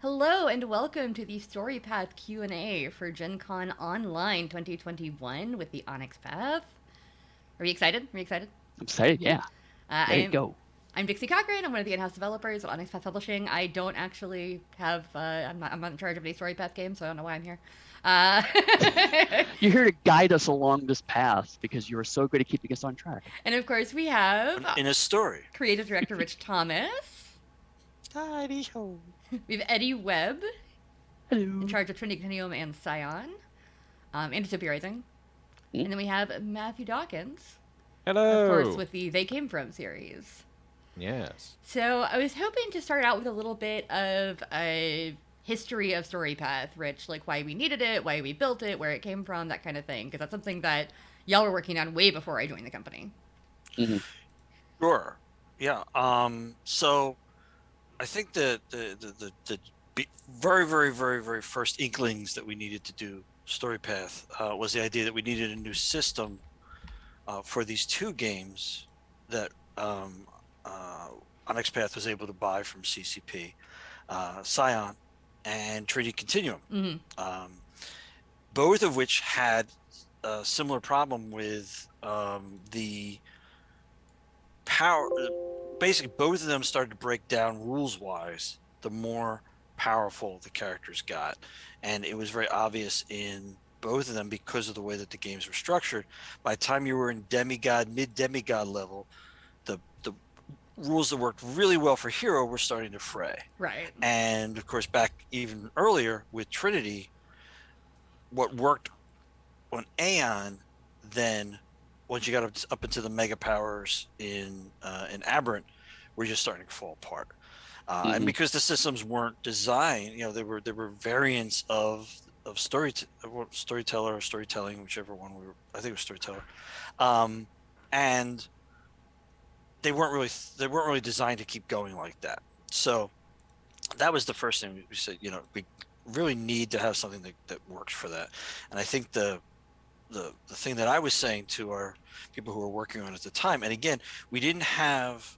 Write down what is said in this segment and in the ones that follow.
Hello and welcome to the Storypath Q&A for GenCon Online 2021 with the Onyx Path. Are you excited? Are you excited? I'm excited, yeah. Uh, Ready to I'm go. I'm Dixie Cochran. I'm one of the in-house developers at Onyx Path Publishing. I don't actually have. I'm not in charge of any Storypath games, so I don't know why I'm here. Uh, You're here to guide us along this path because you are so good at keeping us on track. and of course, we have In a story. creative director Rich Thomas. Tidy ho. We have Eddie Webb in Hello. charge of Trinity Continuum and Scion, and Dystopia Rising. And then we have Matthew Dawkins, of course, Hello. with the They Came From series. Yes. So I was hoping to start out with a little bit of a history of Storypath, Rich, like why we needed it, why we built it, where it came from, that kind of thing, because that's something that y'all were working on way before I joined the company. Mm-hmm. Sure. Yeah. So I think that the very, very, very, very first inklings that we needed to do Storypath was the idea that we needed a new system for these two games that Onyx Path was able to buy from CCP, Scion and Trinity Continuum. Mm-hmm. Both of which had a similar problem with the power. Basically, both of them started to break down rules wise the more powerful the characters got, and it was very obvious in both of them because of the way that the games were structured. By the time you were in demigod, mid demigod level, the rules that worked really well for hero were starting to fray. Right. And of course, back even earlier with Trinity, what worked on Aeon, then once you got up into the mega powers in Aberrant, we're just starting to fall apart. And because the systems weren't designed, there were variants of storyteller or storytelling, whichever one I think it was storyteller, and they weren't really designed to keep going like that. So that was the first thing we said. We really need to have something that works for that. And I think the thing that I was saying to our people who were working on it at the time, and again, we didn't have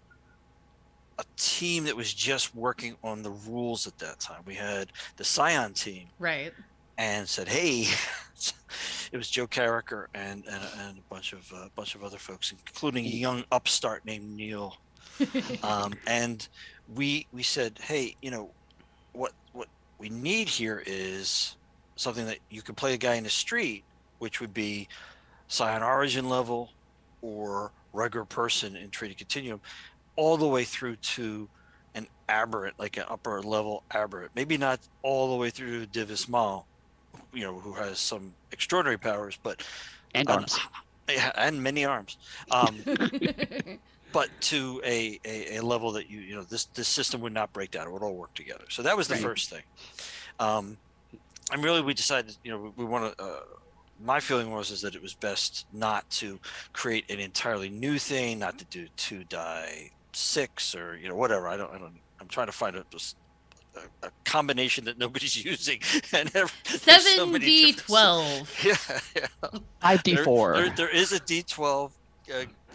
a team that was just working on the rules at that time. We had the Scion team, Right. and said, "Hey," it was Joe Carricker and a bunch of other folks, including a young upstart named Neil. And we said, "Hey, what we need here is something that you can play a guy in the street, which would be Scion Origin level or regular person in Trinity Continuum, all the way through to an aberrant, like an upper level aberrant. Maybe not all the way through to Divis Mal, who has some extraordinary powers, but And arms. and many arms. But to a level that this system would not break down. It would all work together. So that was the Right. first thing. And really, we decided, we want to. My feeling was that it was best not to create an entirely new thing, not to do 2-die-6 or whatever. I don't. I'm trying to find a combination that nobody's using, and there's so many different- 7D12. Yeah. 5D4. There is a D12.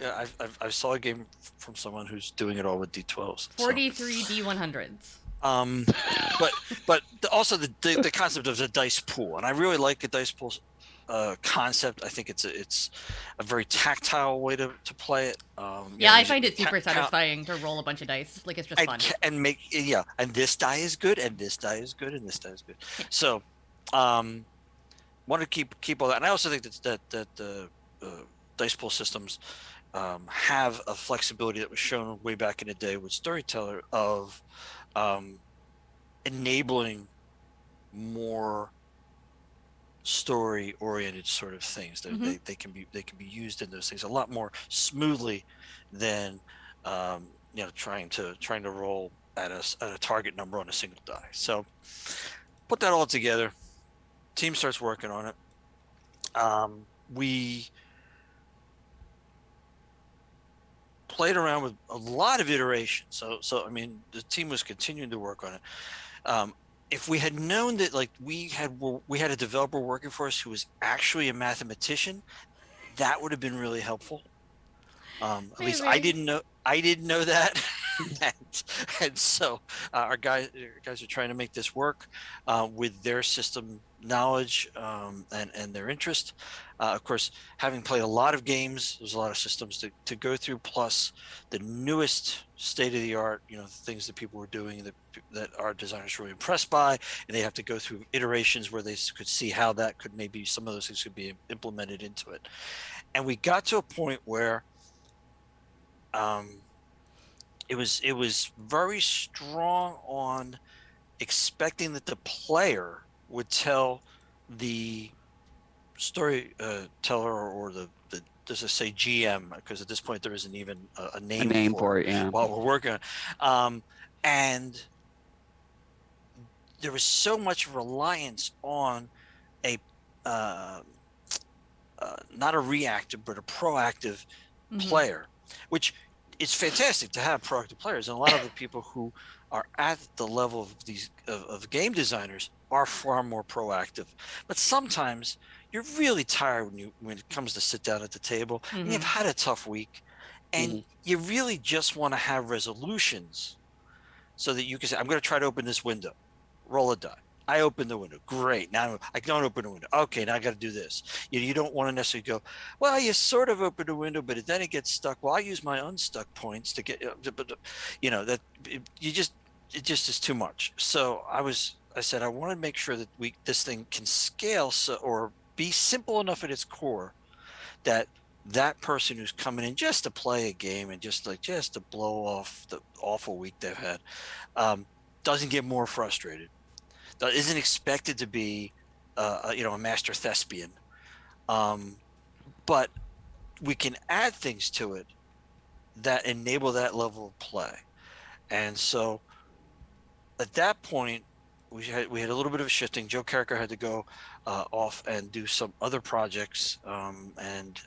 I saw a game from someone who's doing it all with D12s. 43 D100s. But also the concept of the dice pool, and I really like the dice pool concept. I think it's a very tactile way to play it. Yeah, I find it super satisfying to roll a bunch of dice. Like, it's just fun. And make and this die is good, and this die is good, and this die is good. So, want to keep all that, and I also think that the dice pool systems have a flexibility that was shown way back in the day with Storyteller of enabling more story-oriented sort of things. They can be used in those things a lot more smoothly than trying to roll at a target number on a single die. So put that all together. Team starts working on it. We played around with a lot of iterations. So I mean, the team was continuing to work on it. If we had known that, like, we had a developer working for us who was actually a mathematician, that would have been really helpful. At least I didn't know that. and so our guys are trying to make this work with their system knowledge and their interest. Of course, having played a lot of games, there's a lot of systems to go through, plus the newest state of the art, things that people were doing that our designers were really impressed by, and they have to go through iterations where they could see how that could, maybe some of those things could be implemented into it. And we got to a point where it was very strong on expecting that the player would tell the story teller or the does it say GM, because at this point there isn't even a name for it, yeah. while we're working and there was so much reliance on a not a reactive but a proactive player, which it's fantastic to have proactive players, and a lot of the people who are at the level of these of game designers are far more proactive. But sometimes you're really tired when it comes to sit down at the table and you've had a tough week, and you really just want to have resolutions so that you can say, I'm going to try to open this window, roll a die. I open the window. Great. Now I don't open the window. Okay, now I got to do this. You don't want to necessarily go, well, you sort of open the window, but then it gets stuck. Well, I use my unstuck points to get, that it just is too much. So I said, I want to make sure that this thing can scale or be simple enough at its core that person who's coming in just to play a game and just to blow off the awful week they've had doesn't get more frustrated. Isn't expected to be, a master thespian, but we can add things to it that enable that level of play. And so, at that point, we had a little bit of a shifting. Joe Carricker had to go off and do some other projects, and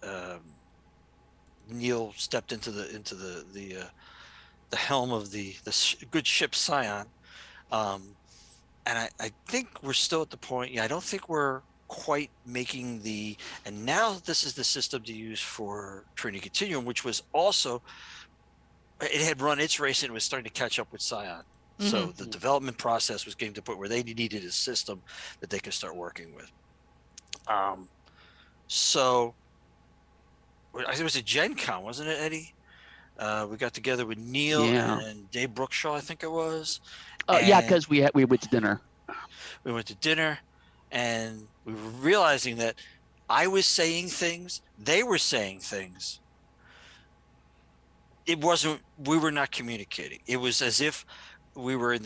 Neil stepped into the helm of the good ship Scion. And I think we're still at the point, I don't think we're quite making and now this is the system to use for Trinity Continuum, which was also, it had run its race and it was starting to catch up with Scion. So the development process was getting to the point where they needed a system that they could start working with. So I think it was a GenCon, wasn't it, Eddie? We got together with Neil and Dave Brookshaw, I think it was. Yeah, because we went to dinner. We went to dinner, and we were realizing that I was saying things, they were saying things. We were not communicating. It was as if we were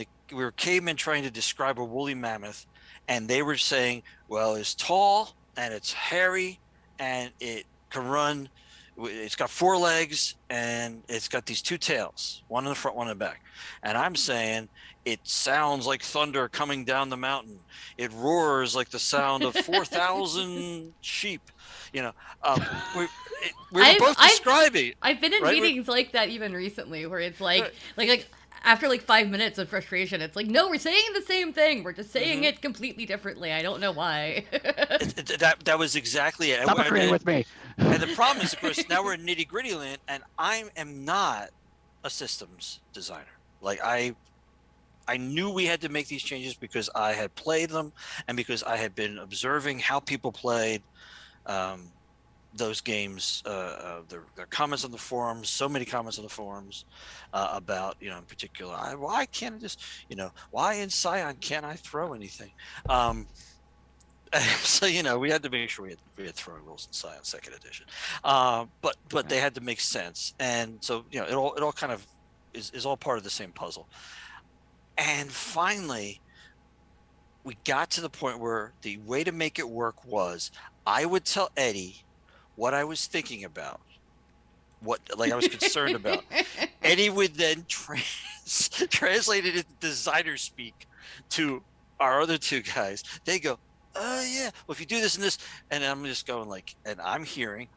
cavemen trying to describe a woolly mammoth, and they were saying, well, it's tall and it's hairy and it can run. It's got 4 legs and it's got these 2 tails, one in the front, one in the back. And I'm saying it sounds like thunder coming down the mountain. It roars like the sound of 4,000 sheep. We were both describing. I've been in meetings like that even recently, where it's like after 5 minutes of frustration, it's like, no, we're saying the same thing. We're just saying it completely differently. I don't know why. That was exactly it. Stop agreeing with me. And the problem is, of course, now we're in nitty gritty land, and I am not a systems designer. I knew we had to make these changes because I had played them and because I had been observing how people played those games, their comments on the forums, so many comments on the forums about, in particular, why can't I just, why in Scion can't I throw anything? So, we had to make sure we had throwing rules in Scion 2nd edition, but they had to make sense. And so, it all kind of is all part of the same puzzle. And finally, we got to the point where the way to make it work was I would tell Eddie what I was thinking about, what I was concerned about. Eddie would then translate it into designer speak to our other 2 guys. They go, oh yeah, well, if you do this and this, and I'm just going and I'm hearing,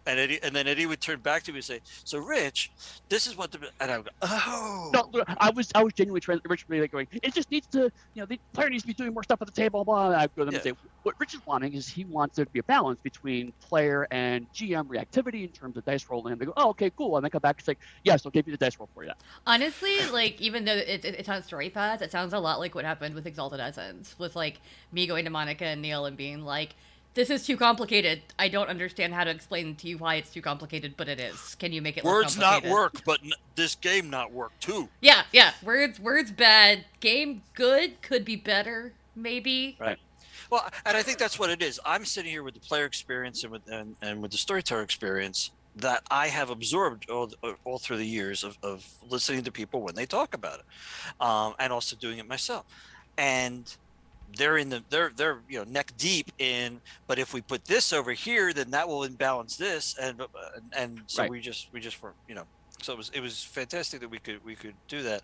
And then Eddie would turn back to me and say, "So, Rich, this is what the," and I would go, "Oh." No, I was genuinely originally like going, it just needs to, the player needs to be doing more stuff at the table, blah. And I go to them and say, what Rich is wanting is he wants there to be a balance between player and GM reactivity in terms of dice rolling. And they go, oh, okay, cool. And then come back and say, yes, I'll give you the dice roll for you. Honestly, like, even though it's on Storypath, it sounds a lot like what happened with Exalted Essence, with, like, me going to Monica and Neil and being like, this is too complicated. I don't understand how to explain to you why it's too complicated, but it is. Can you make it words less complicated? not work, but this game not work too. Yeah. Words bad. Game good. Could be better, maybe. Right. Well, and I think that's what it is. I'm sitting here with the player experience and with the storyteller experience that I have absorbed all through the years of listening to people when they talk about it, and also doing it myself. And they're neck deep in, but if we put this over here, then that will imbalance this, and so right. we just were, so it was fantastic that we could do that,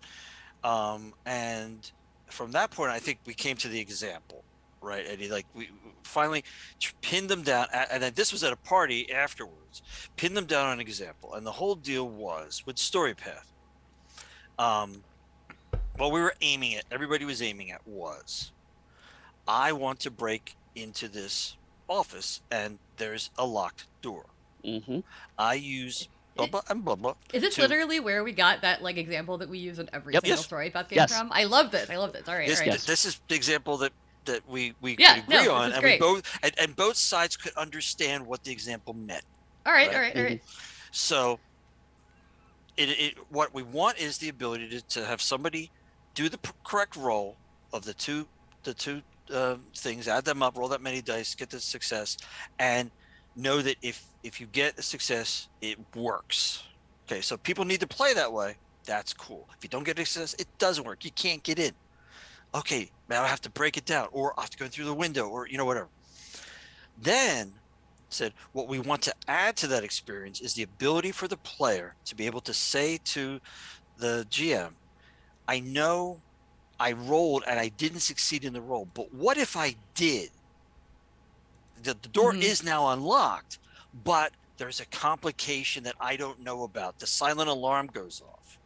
and from that point I think we came to the example, right, Eddie? Like we finally pinned them down, and then this was at a party afterwards, pinned them down on an example, and the whole deal was with Storypath. What we were aiming at, everybody was aiming at, was I want to break into this office and there's a locked door. Mm-hmm. I use blah blah and blah blah. Is this literally where we got that like example that we use in every single Storypath game from? I love this. All right. This is the example that we could agree on, and great. we both sides could understand what the example meant. All right. So what we want is the ability to have somebody do the correct roll of the two things, add them up, roll that many dice, get the success, and know that if you get a success, it works. Okay, so people need to play that way. That's cool. If you don't get a success, it doesn't work. You can't get in. Okay, now I have to break it down, or I have to go through the window, or whatever. Then said what we want to add to that experience is the ability for the player to be able to say to the GM, I know I rolled and I didn't succeed in the roll, but what if I did? The door is now unlocked, but there's a complication that I don't know about. The silent alarm goes off.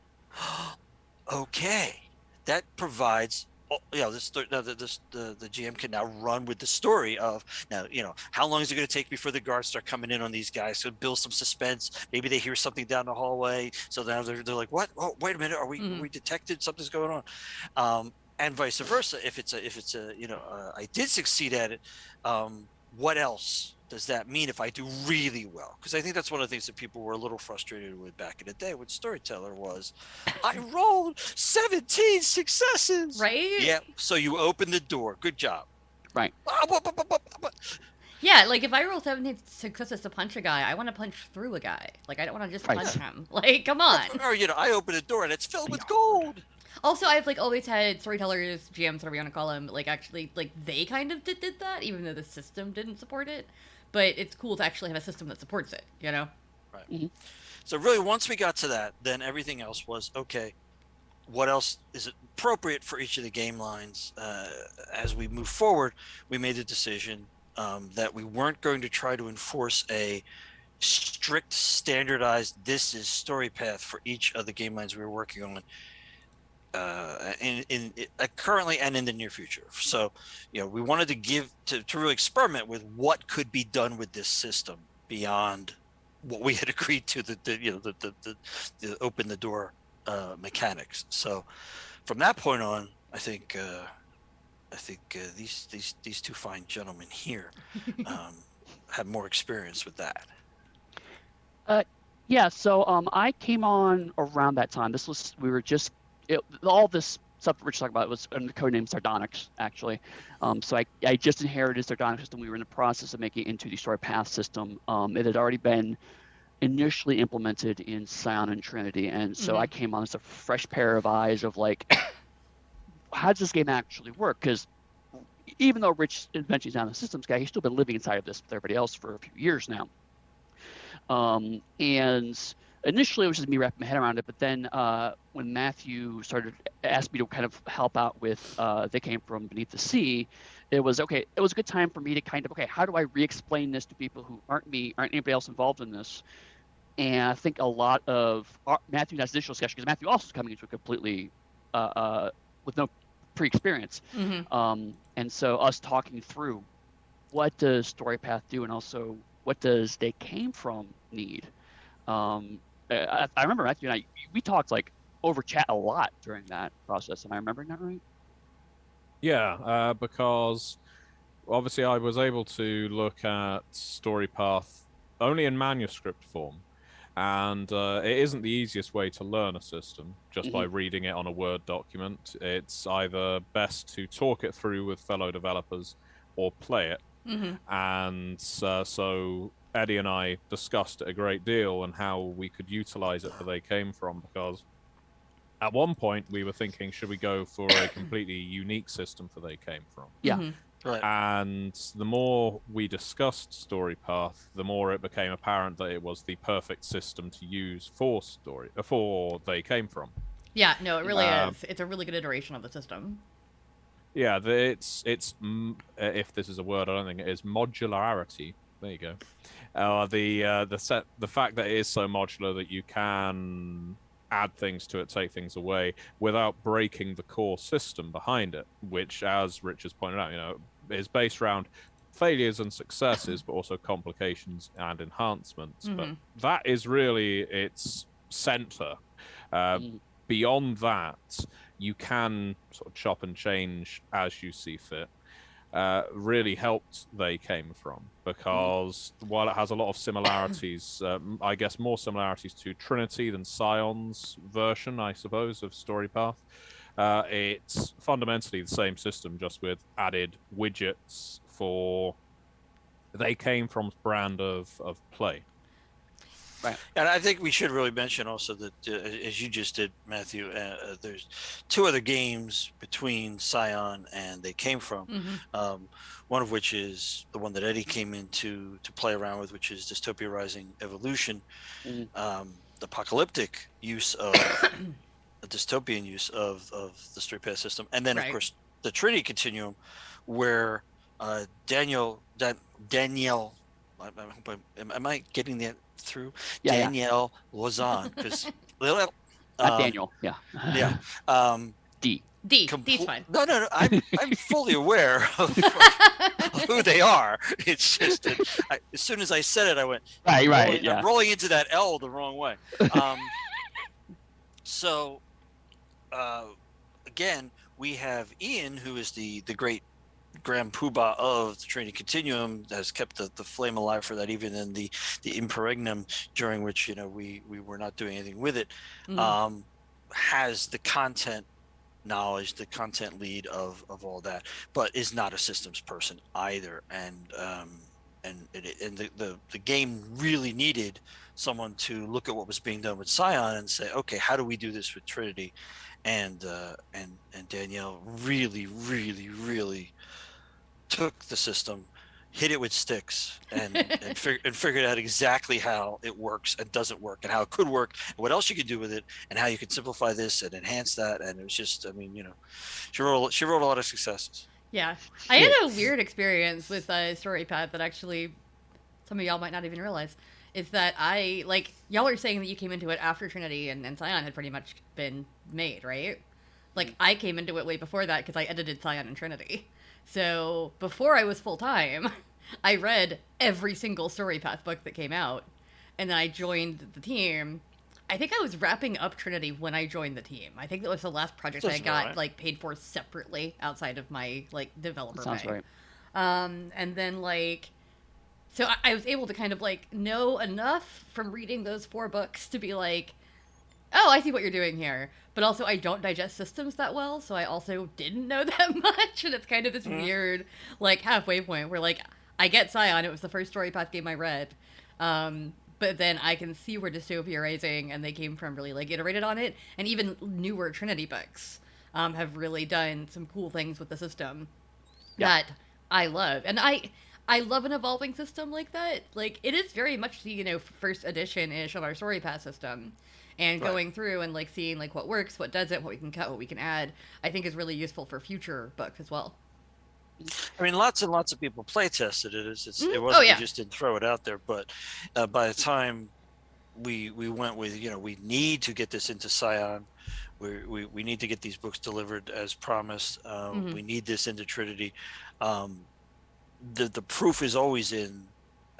Okay, that provides. The GM can now run with the story of now. How long is it going to take before the guards start coming in on these guys? So build some suspense. Maybe they hear something down the hallway. So now they're like, what? Oh, wait a minute. Are we detected? Something's going on. And vice versa. If it's a I did succeed at it. What else does that mean if I do really well? Because I think that's one of the things that people were a little frustrated with back in the day with Storyteller was, I rolled 17 successes. Right? Yeah. So you open the door. Good job. Right. Yeah, like if I roll 17 successes to punch a guy, I want to punch through a guy. Like I don't want to just punch him. Like, come on. Or I open a door and it's filled with gold. Also, I've like always had storytellers, GMs, whatever you want to call them, like actually like they kind of did that, even though the system didn't support it. But it's cool to actually have a system that supports it, Right. Mm-hmm. So really, once we got to that, then everything else was okay. What else is appropriate for each of the game lines? As we move forward, we made the decision that we weren't going to try to enforce a strict, standardized, this is Storypath for each of the game lines we were working on. In currently and in the near future. So, we wanted to really experiment with what could be done with this system beyond what we had agreed to, the open the door mechanics. So, from that point on, I think these two fine gentlemen here have more experience with that. Yeah. So I came on around that time. All this stuff Rich talked about was under the codename Sardonyx, actually. So I just inherited Sardonyx system. We were in the process of making it into the Storypath system. It had already been initially implemented in Scion and Trinity, and so I came on as a fresh pair of eyes of like, how does this game actually work? Because even though Rich eventually is now the systems guy, he's still been living inside of this with everybody else for a few years now. And initially it was just me wrapping my head around it, but then when Matthew asked me to kind of help out with They Came From Beneath the Sea, it was okay. It was a good time for me to kind of, okay, how do I re-explain this to people who aren't anybody else involved in this? And I think a lot of Matthew has initial discussion, because Matthew also is coming into it completely with no pre-experience. Mm-hmm. And so us talking through what does Storypath do, and also what does They Came From need. I remember Matthew and we talked like over chat a lot during that process. Am I remembering that right? Yeah, because obviously I was able to look at Storypath only in manuscript form. And it isn't the easiest way to learn a system, just by reading it on a Word document. It's either best to talk it through with fellow developers or play it. Mm-hmm. And so Eddie and I discussed it a great deal and how we could utilize it for They Came From, because at one point we were thinking, should we go for a completely unique system for They Came From? Yeah. Mm-hmm. Right. And the more we discussed Storypath, the more it became apparent that it was the perfect system to use for They Came From. Yeah, no, it really is. It's a really good iteration of the system. Yeah, it's if this is a word, I don't think it is, modularity. There you go. The fact that it is so modular that you can add things to it, take things away, without breaking the core system behind it, which, as Rich has pointed out, is based around failures and successes, but also complications and enhancements. But that is really its center. Beyond that, you can sort of chop and change as you see fit. Really helped They Came From, because while it has a lot of similarities, I guess more similarities to Trinity than Scion's version, I suppose, of Storypath, it's fundamentally the same system, just with added widgets for They Came From's brand of play. Right. And I think we should really mention also that, as you just did, Matthew, there's two other games between Scion and They Came From, one of which is the one that Eddie came in to play around with, which is Dystopia Rising Evolution, the apocalyptic use of a dystopian use of the Storypath system, and then, of course, the Trinity Continuum, where Daniel, am I getting that through? Yeah, Danielle Lausanne, because not Daniel. Yeah. D. D's fine. No. I'm fully aware of who they are. It's just that as soon as I said it, I went right. I'm rolling into that L the wrong way. So again, we have Ian, who is the great grand poobah of the Trinity Continuum, has kept the flame alive for that, even in the interregnum, during which we were not doing anything with it. Has the content knowledge, the content lead of all that, but is not a systems person either. And the game really needed someone to look at what was being done with Scion and say, okay, how do we do this with Trinity? And Danielle really took the system, hit it with sticks, and figured out exactly how it works and doesn't work, and how it could work, and what else you could do with it, and how you could simplify this and enhance that. And it was just, she wrote a lot of successes. Yeah, I had a weird experience with Storypath that actually some of y'all might not even realize. Is that y'all are saying that you came into it after Trinity and Scion had pretty much been made, right? Like, I came into it way before that because I edited Scion and Trinity. So before I was full-time, I read every single Storypath book that came out, and then I joined the team. I think I was wrapping up Trinity when I joined the team. I think that was the last project I got paid for separately outside of my developer Sounds pay. Right. And then so I was able to kind of know enough from reading those 4 books to be like, oh, I see what you're doing here. But also, I don't digest systems that well, so I also didn't know that much. And it's kind of this weird, halfway point where, I get Scion. It was the first Storypath game I read. But then I can see where Dystopia Rising and They Came From really, iterated on it. And even newer Trinity books have really done some cool things with the system that I love. And I I love an evolving system like that. Like, it is very much the, first edition-ish of our Storypath system. And Right. going through and, like, seeing, like, what works, what doesn't, what we can cut, what we can add, I think is really useful for future books as well. I mean, lots and lots of people play tested it. It Oh, wasn't, yeah. we just didn't throw it out there. But by the time we went with, we need to get this into Scion. We need to get these books delivered as promised. We need this into Trinity. The proof is always in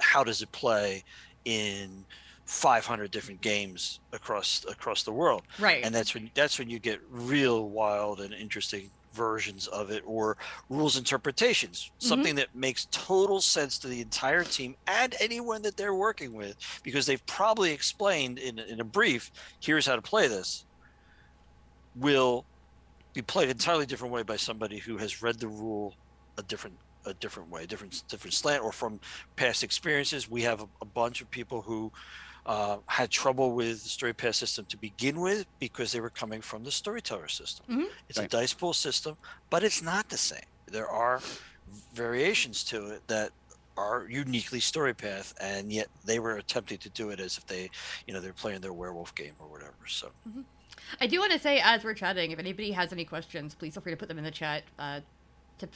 how does it play in 500 different games across the world. Right. And that's when you get real wild and interesting versions of it, or rules interpretations, something that makes total sense to the entire team and anyone that they're working with, because they've probably explained in a brief, here's how to play this, will be played entirely different way by somebody who has read the rule a different way, different slant, or from past experiences. We have a bunch of people who had trouble with the Storypath system to begin with because they were coming from the Storyteller system. It's a dice pool system, but it's not the same. There are variations to it that are uniquely Storypath, and yet they were attempting to do it as if they're playing their werewolf game or whatever. So I do want to say, as we're chatting, if anybody has any questions, please feel free to put them in the chat. To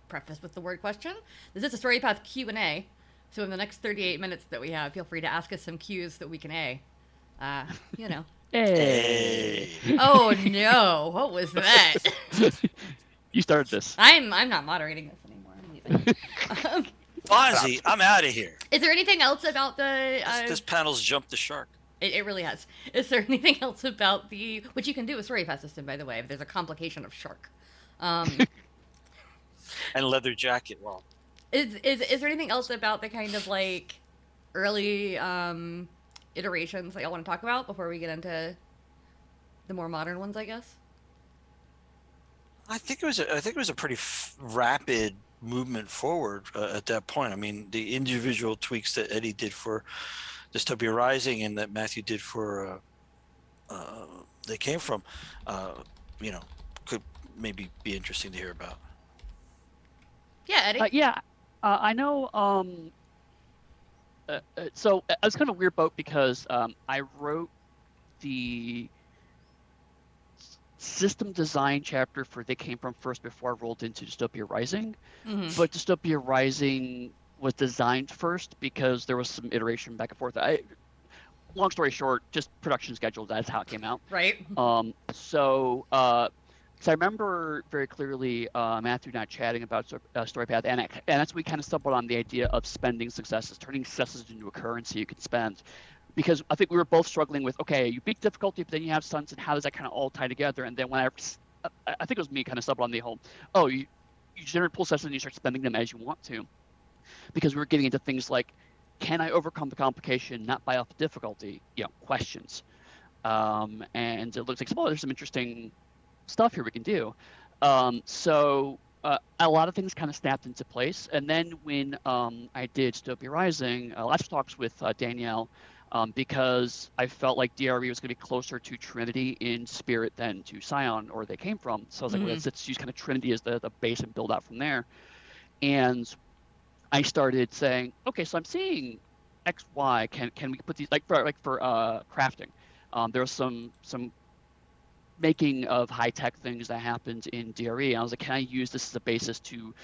preface with the word question, this is a Storypath Q&A. So in the next 38 minutes that we have, feel free to ask us some Q's that we can A. Hey. Oh no, what was that? You started this. I'm not moderating this anymore. I'm leaving. Fonzie, I'm out of here. Is there anything else about the... This panel's jumped the shark. It really has. Is there anything else about which you can do with Storypath System, by the way, if there's a complication of shark. And leather jacket, well... Is there anything else about the kind of, like, early iterations that y'all want to talk about before we get into the more modern ones, I guess? I think it was a pretty rapid movement forward at that point. I mean, the individual tweaks that Eddie did for Dystopia Rising and that Matthew did for They Came From, could maybe be interesting to hear about. Yeah, Eddie? I know. So it was kind of a weird boat because I wrote the system design chapter for They Came From first before I rolled into Dystopia Rising. But Dystopia Rising was designed first because there was some iteration back and forth. Long story short, just production schedule, that's how it came out. Right. So I remember very clearly Matthew and I chatting about Storypath, and that's when we kind of stumbled on the idea of spending successes, turning successes into a currency you could spend. Because I think we were both struggling with, okay, you beat difficulty, but then you have stunts, and how does that kind of all tie together? And then when I think it was me kind of stumbled on the whole, you generate pool successes and you start spending them as you want to. Because we were getting into things like, can I overcome the complication, not buy off the difficulty? Questions. And it looks like, there's some interesting stuff here we can do. So a lot of things kind of snapped into place. And then when I did Dystopia Rising, lots of talks with Danielle, because I felt like DRE was going to be closer to Trinity in spirit than to Scion, or They Came From. So I was like, well, let's use kind of Trinity as the base and build out from there. And I started saying, okay, so I'm seeing X, Y. Can we put these for crafting? There was some making of high-tech things that happened in DRE. I was like, can I use this as a basis to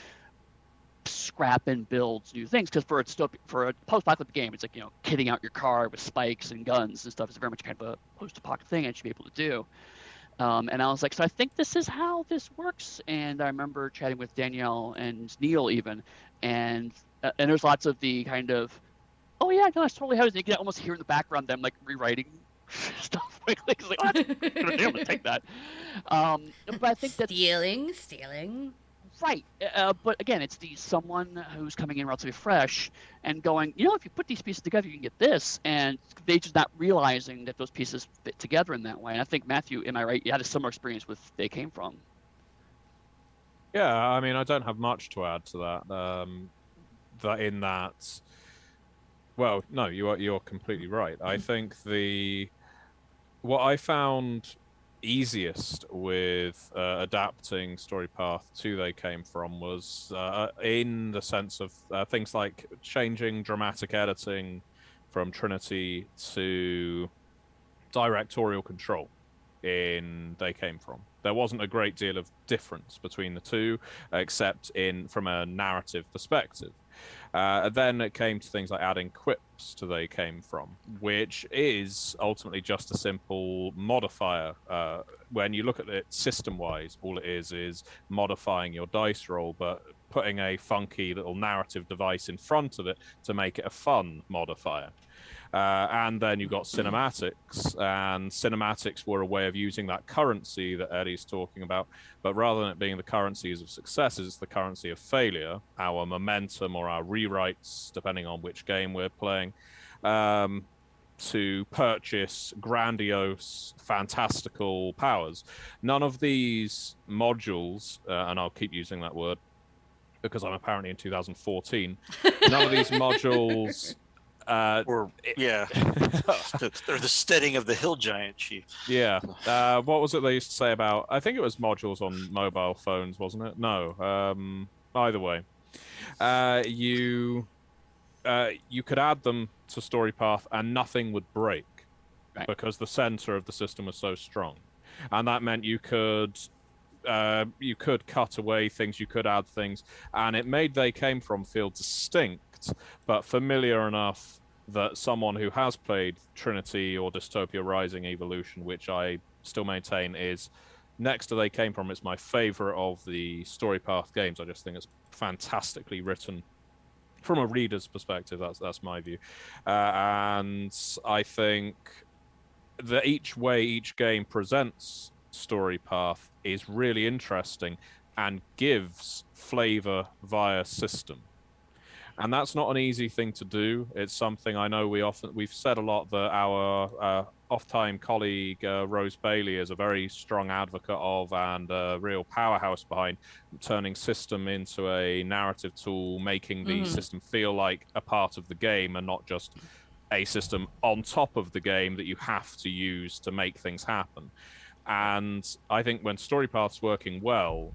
scrap and build new things? Because for a post-apocalyptic game, it's like, kitting out your car with spikes and guns and stuff is very much kind of a post-apocalyptic thing I should be able to do. And I was like, so I think this is how this works. And I remember chatting with Danielle and Neil even, and there's lots of the kind of, oh yeah, no, that's totally how it is. You can almost hear in the background them like rewriting stuff quickly. Like, oh, I'm gonna take that. But I think that stealing. Right, but again, it's someone who's coming in relatively fresh and going, if you put these pieces together, you can get this, and they just not realizing that those pieces fit together in that way. And I think Matthew, am I right? You had a similar experience with They Came From. Yeah, I mean, I don't have much to add to that. Well, no, you're completely right. I think what I found easiest with adapting Storypath to They Came From was in the sense of things like changing dramatic editing from Trinity to directorial control in They Came From. There wasn't a great deal of difference between the two, except from a narrative perspective. Then it came to things like adding quips to They Came From, which is ultimately just a simple modifier. When you look at it system-wise, all it is modifying your dice roll, but putting a funky little narrative device in front of it to make it a fun modifier. And then you've got cinematics, and cinematics were a way of using that currency that Eddie's talking about, but rather than it being the currencies of successes, it's the currency of failure, our momentum or our rewrites, depending on which game we're playing, to purchase grandiose, fantastical powers. None of these modules, and I'll keep using that word because I'm apparently in 2014, none of these modules... They're the steading of the hill giant, chief. Yeah. What was it they used to say about? I think it was modules on mobile phones, wasn't it? No. Either way, you could add them to Storypath and nothing would break because the center of the system was so strong, and that meant you could cut away things, you could add things, and it made They Came From feel distinct, but familiar enough that someone who has played Trinity or Dystopia Rising Evolution, which I still maintain is next to They Came From, it's my favorite of the Storypath games. I just think it's fantastically written from a reader's perspective. That's my view, and I think that each way each game presents Storypath is really interesting and gives flavor via system. And that's not an easy thing to do. It's something I know we've said a lot that our off-time colleague Rose Bailey is a very strong advocate of and a real powerhouse behind turning system into a narrative tool, making the system feel like a part of the game and not just a system on top of the game that you have to use to make things happen. And I think when Storypath's working well,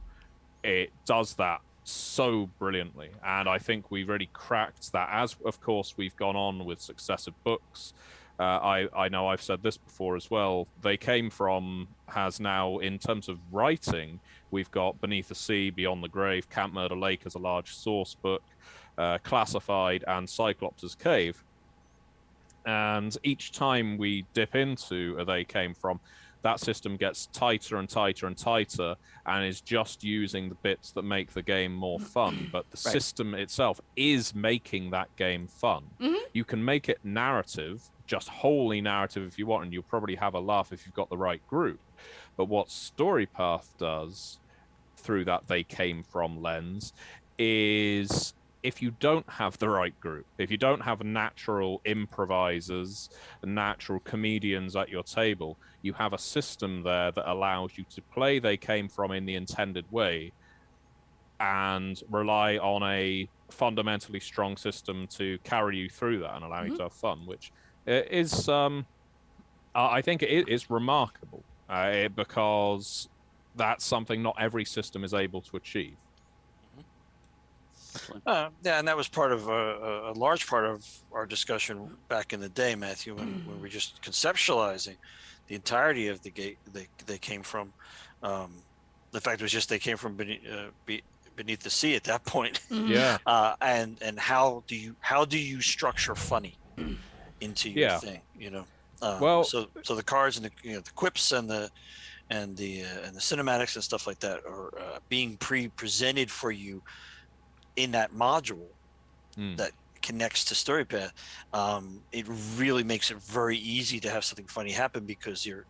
it does that so brilliantly, and I think we really cracked that. As of course we've gone on with successive books, I know I've said this before as well, They Came From has now, in terms of writing, we've got Beneath the Sea, Beyond the Grave, Camp Murder Lake as a large source book, Classified, and Cyclops' Cave. And each time we dip into a They Came From, that system gets tighter and tighter and tighter and is just using the bits that make the game more fun. But the system itself is making that game fun. You can make it narrative, just wholly narrative if you want, and you'll probably have a laugh if you've got the right group. But what Storypath does through that They Came From lens is, if you don't have the right group, if you don't have natural improvisers, natural comedians at your table, you have a system there that allows you to play They Came From in the intended way and rely on a fundamentally strong system to carry you through that and allow you to have fun, which is, I think it is remarkable because that's something not every system is able to achieve. Yeah, and that was part of a large part of our discussion back in the day, Matthew, when we were just conceptualizing the entirety of the gate they came from. The fact was just they came from beneath the sea at that point. Yeah. And how do you structure funny into your thing? You know. Well, so the cards and the quips and the cinematics and stuff like that are being presented for you in that module that connects to Storypath. It really makes it very easy to have something funny happen because you're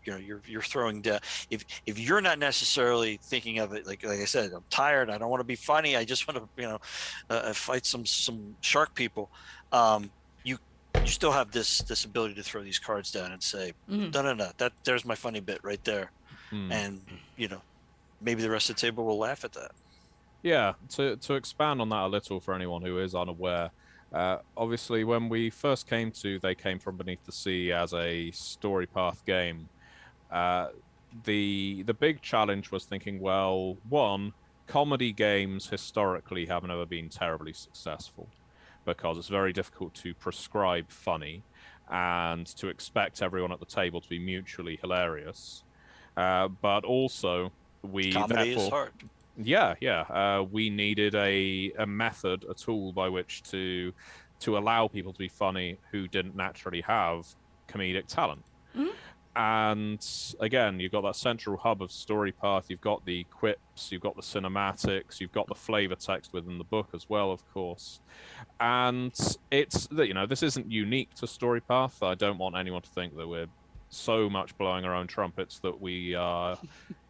throwing down. If you're not necessarily thinking of it like I said, I'm tired, I don't want to be funny, I just want to fight some shark people. You still have this ability to throw these cards down and say, no, there's my funny bit right there, and maybe the rest of the table will laugh at that. Yeah, to expand on that a little for anyone who is unaware, obviously when we first came to They Came From Beneath the Sea as a Storypath game, the big challenge was thinking, well, one, comedy games historically have never been terribly successful because it's very difficult to prescribe funny and to expect everyone at the table to be mutually hilarious. But also, we Comedy is therefore, hard. we needed a method, a tool by which to allow people to be funny who didn't naturally have comedic talent. Mhm. And again, you've got that central hub of Storypath, you've got the quips, you've got the cinematics, you've got the flavor text within the book as well, of course. And it's that, you know, this isn't unique to Storypath. I don't want anyone to think that we're so much blowing our own trumpets that we are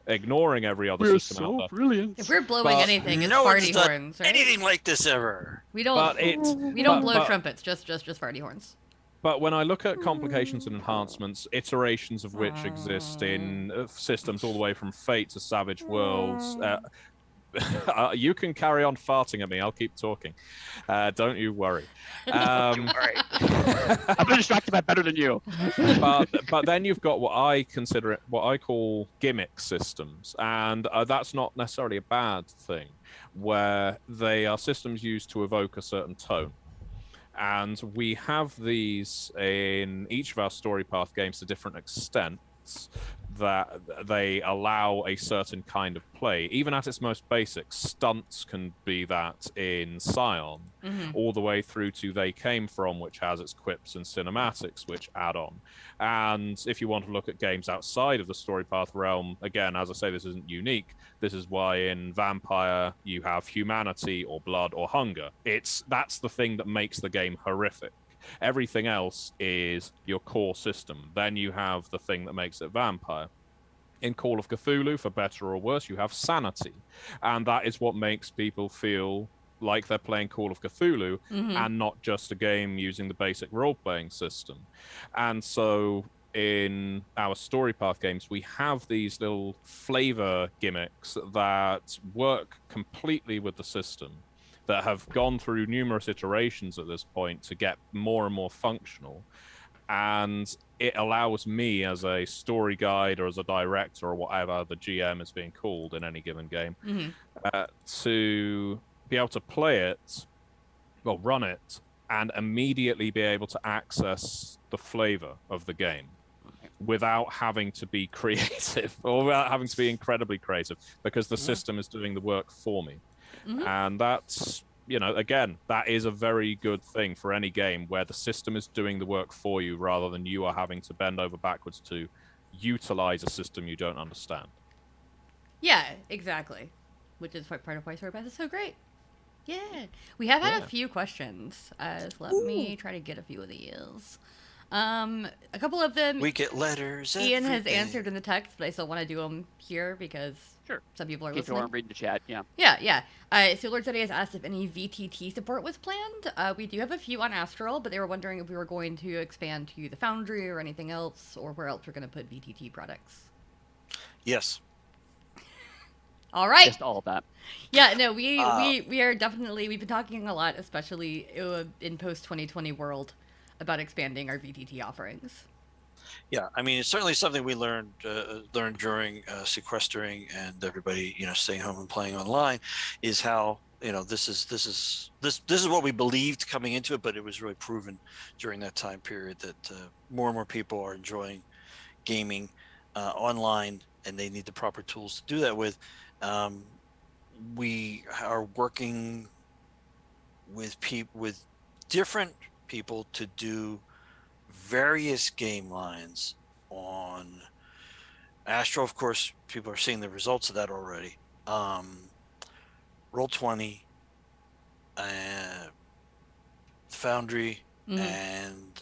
ignoring every other We're system out so there. brilliant. If we're blowing But anything, it's No one's farty done horns, right? anything like this ever. We don't. But it's We don't blow but- trumpets. Just farty horns. But when I look at complications and enhancements, iterations of which exist in systems all the way from Fate to Savage Worlds, you can carry on farting at me. I'll keep talking. Don't you worry. I've been distracted by better than you. but then you've got what I call gimmick systems, and that's not necessarily a bad thing, where they are systems used to evoke a certain tone. And we have these in each of our Storypath games to different extents that they allow a certain kind of play. Even at its most basic, stunts can be that in Scion, all the way through to They Came From, which has its quips and cinematics, which add on. And if you want to look at games outside of the Storypath realm, again, as I say, this isn't unique. This is why in Vampire you have humanity or blood or hunger. That's the thing that makes the game horrific. Everything else is your core system. Then you have the thing that makes it Vampire. In Call of Cthulhu, for better or worse, you have sanity. And that is what makes people feel like they're playing Call of Cthulhu and not just a game using the basic role-playing system. And so in our Storypath games, we have these little flavor gimmicks that work completely with the system, that have gone through numerous iterations at this point to get more and more functional. And it allows me as a story guide or as a director or whatever the GM is being called in any given game, to be able to play it, well, run it, and immediately be able to access the flavor of the game without having to be creative or without having to be incredibly creative, because the system is doing the work for me. And that's, you know, again, that is a very good thing for any game where the system is doing the work for you rather than you are having to bend over backwards to utilize a system you don't understand. Yeah, exactly. Which is part of why Storypath is so great. Yeah. We have had a few questions. So let me try to get a few of these. A couple of them We get letters. Ian has every day. answered in the text, but I still want to do them here because some people are People listening. aren't reading the chat, yeah. Yeah. So Lord Zeddy has asked if any VTT support was planned. We do have a few on Astral, but they were wondering if we were going to expand to the Foundry or anything else, or where else we're going to put VTT products. Yes. All right. Just all of that. Yeah, no, we are definitely, we've been talking a lot, especially in post-2020 world, about expanding our VTT offerings. Yeah, I mean, it's certainly something we learned during sequestering and everybody, staying home and playing online, is how, this is what we believed coming into it, but it was really proven during that time period that more and more people are enjoying gaming online, and they need the proper tools to do that with. We are working with different people to do various game lines on Astro. Of course, people are seeing the results of that already. Roll20, Foundry, and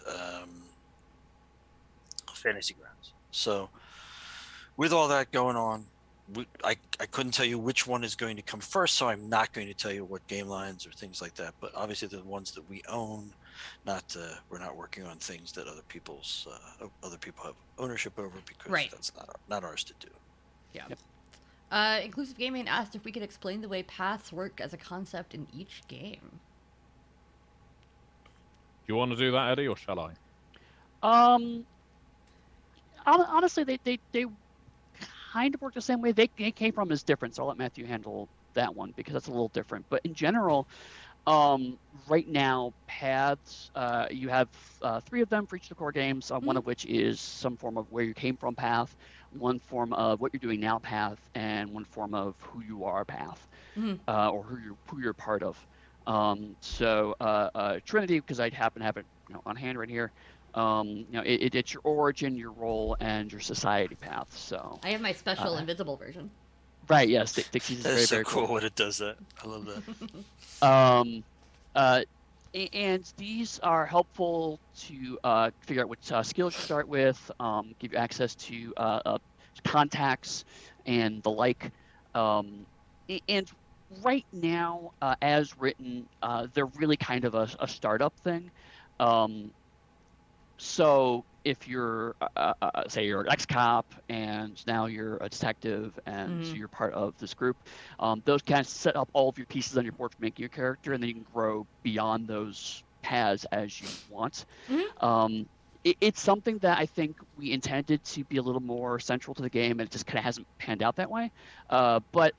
Fantasy Grounds. So with all that going on, I couldn't tell you which one is going to come first, so I'm not going to tell you what game lines or things like that. But obviously, the ones that we own, we're not working on things that other people have ownership over, because that's not ours to do. Yeah. Yep. Inclusive Gaming asked if we could explain the way paths work as a concept in each game. Do you want to do that, Eddie, or shall I? Honestly, they kind of work the same way. They came from is different, so I'll let Matthew handle that one because that's a little different. But in general, right now, paths, you have 3 of them for each of the core games, one of which is some form of where you came from path, one form of what you're doing now path, and one form of who you are path, or who you're part of. So Trinity, because I happen to have it on hand right here, it's your origin, your role, and your society path. So I have my special invisible version. Right, yes, Dixie's is That very, is so very cool when it does that. I love that. And these are helpful to figure out what skills you start with, give you access to contacts and the like. And right now, as written, they're really kind of a startup thing. So if you're, say you're an ex-cop and now you're a detective and so you're part of this group, those kind of set up all of your pieces on your board for making your character, and then you can grow beyond those paths as you want. It's something that I think we intended to be a little more central to the game, and it just kind of hasn't panned out that way. But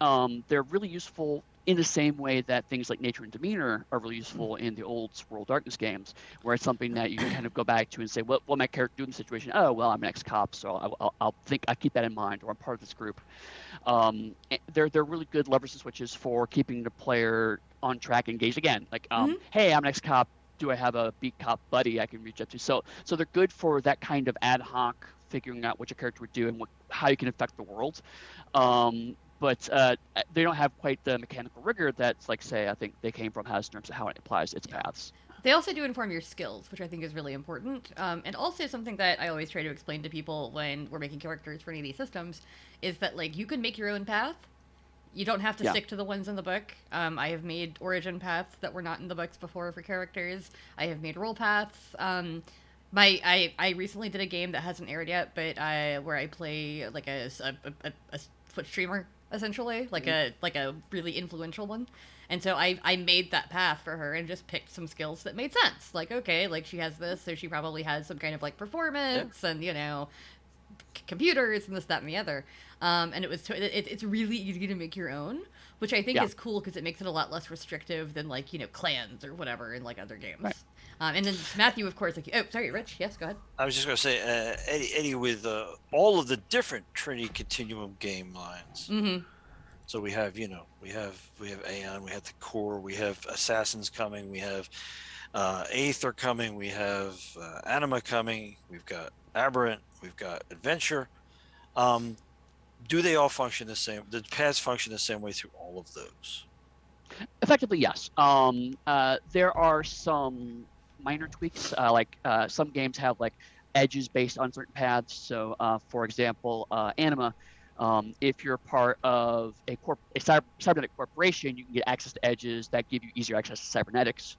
they're really useful in the same way that things like nature and demeanor are really useful in the old World Darkness games, where it's something that you can kind of go back to and say, what my character do in the situation? Oh, well, I'm an ex-cop, so I'll keep that in mind, or I'm part of this group. They're really good levers and switches for keeping the player on track, engaged. Again, like, hey, I'm an ex-cop. Do I have a beat cop buddy I can reach out to? So they're good for that kind of ad hoc figuring out what your character would do and how you can affect the world. But they don't have quite the mechanical rigor that's, like, say, I think they came from has in terms of how it applies its paths. They also do inform your skills, which I think is really important. And also something that I always try to explain to people when we're making characters for any of these systems is that, like, you can make your own path. You don't have to stick to the ones in the book. I have made origin paths that were not in the books before for characters. I have made role paths. I recently did a game that hasn't aired yet, but where I play like a foot streamer, essentially, like a really influential one. And so I made that path for her and just picked some skills that made sense. Like, okay, like she has this, so she probably has some kind of like performance and computers and this, that, and the other. And it's really easy to make your own, which I think is cool because it makes it a lot less restrictive than like clans or whatever in like other games. Right. And then Matthew, of course, like, oh, sorry, Rich. Yes, go ahead. I was just going to say, Eddie, with all of the different Trinity Continuum game lines. So we have, we have Aeon, we have the core, we have Assassins coming, we have Aether coming, we have Anima coming, we've got Aberrant, we've got Adventure. Do they all function the same? The paths function the same way through all of those? Effectively, yes. There are some minor tweaks, like some games have like edges based on certain paths. So, for example, Anima, if you're part of a cybernetic corporation, you can get access to edges that give you easier access to cybernetics.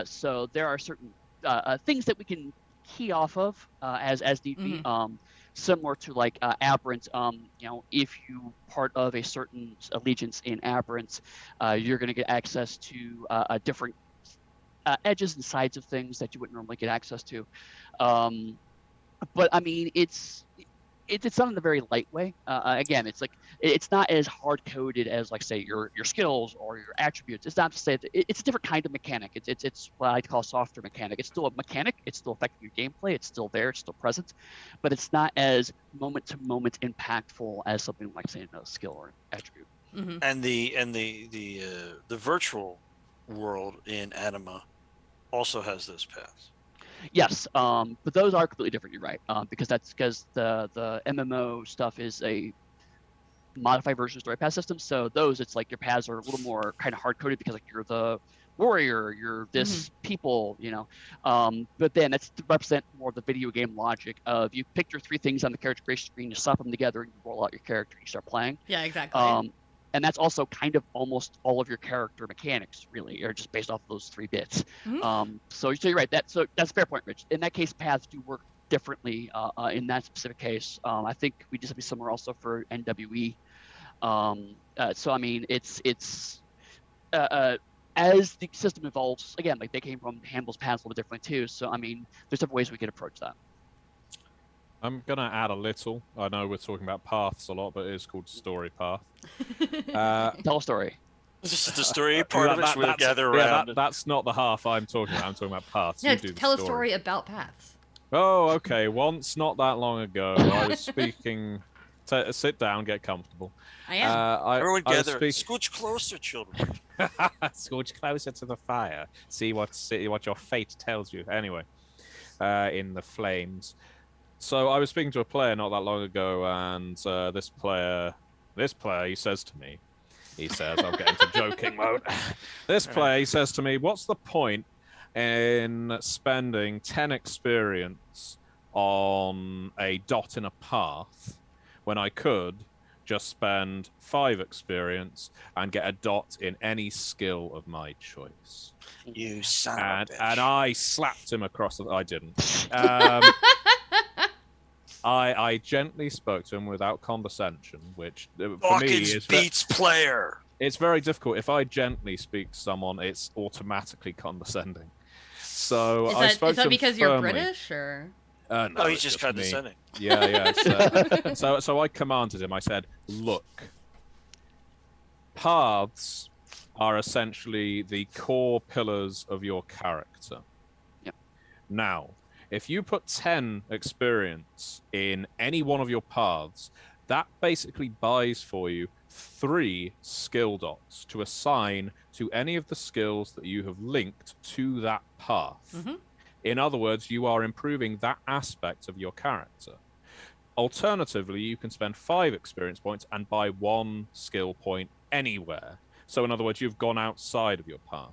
So there are certain things that we can key off of as need be. Similar to like Aberrant, if you part of a certain allegiance in Aberrant, you're going to get access to different edges and sides of things that you wouldn't normally get access to. But I mean, it's done in a very light way. Again, it's like it's not as hard coded as like say your skills or your attributes. It's not to say that it's a different kind of mechanic. It's what I call softer mechanic. It's still a mechanic. It's still affecting your gameplay. It's still there. It's still present, but it's not as moment to moment impactful as something like say a skill or an attribute. And the virtual world in Anima also has those paths. Yes, but those are completely different. You're right, because the MMO stuff is a modified version of Storypath System. So those, it's like your paths are a little more kind of hard coded because like you're the warrior, you're this people, But then that's to represent more of the video game logic of you pick your 3 things on the character creation screen, you slap them together, and you roll out your character, and you start playing. Yeah, exactly. And that's also kind of almost all of your character mechanics, really, are just based off of those 3 bits. So you're right. That's a fair point, Rich. In that case, paths do work differently in that specific case. I think we just have to be similar also for NWE. So I mean, it's as the system evolves, again, like they came from handles paths a little bit differently too. So I mean, there's different ways we could approach that. I'm gonna add a little. I know we're talking about paths a lot, but it is called Storypath. Tell a story. This is the story part of it. We'll gather yeah, around. that's not the half I'm talking about. I'm talking about paths. Yeah, You do the tell a story about paths. Oh, okay. Once, not that long ago, I was speaking. Sit down, get comfortable. I am. Everyone I was gather. speaking. Scooch closer, children. Scooch closer to the fire. See what your fate tells you. Anyway, in the flames. So I was speaking to a player not that long ago, and this player, he says to me, I'll get into joking mode. This player, he says to me, what's the point in spending 10 experience on a dot in a path when I could just spend 5 experience and get a dot in any skill of my choice? You son and, of a bitch. and I slapped him across the... I didn't. I gently spoke to him without condescension, which for me Dawkins is... beats player. It's very difficult. If I gently speak to someone, it's automatically condescending. So I spoke is that to him because you're firmly. British, or? No, Oh, he's it's just me. condescending. Yeah. So I commanded him. I said, "Look, paths are essentially the core pillars of your character. Yep. Now, if you put 10 experience in any one of your paths, that basically buys for you 3 skill dots to assign to any of the skills that you have linked to that path. Mm-hmm. In other words, you are improving that aspect of your character. Alternatively, you can spend 5 experience points and buy 1 skill point anywhere. So in other words, you've gone outside of your path.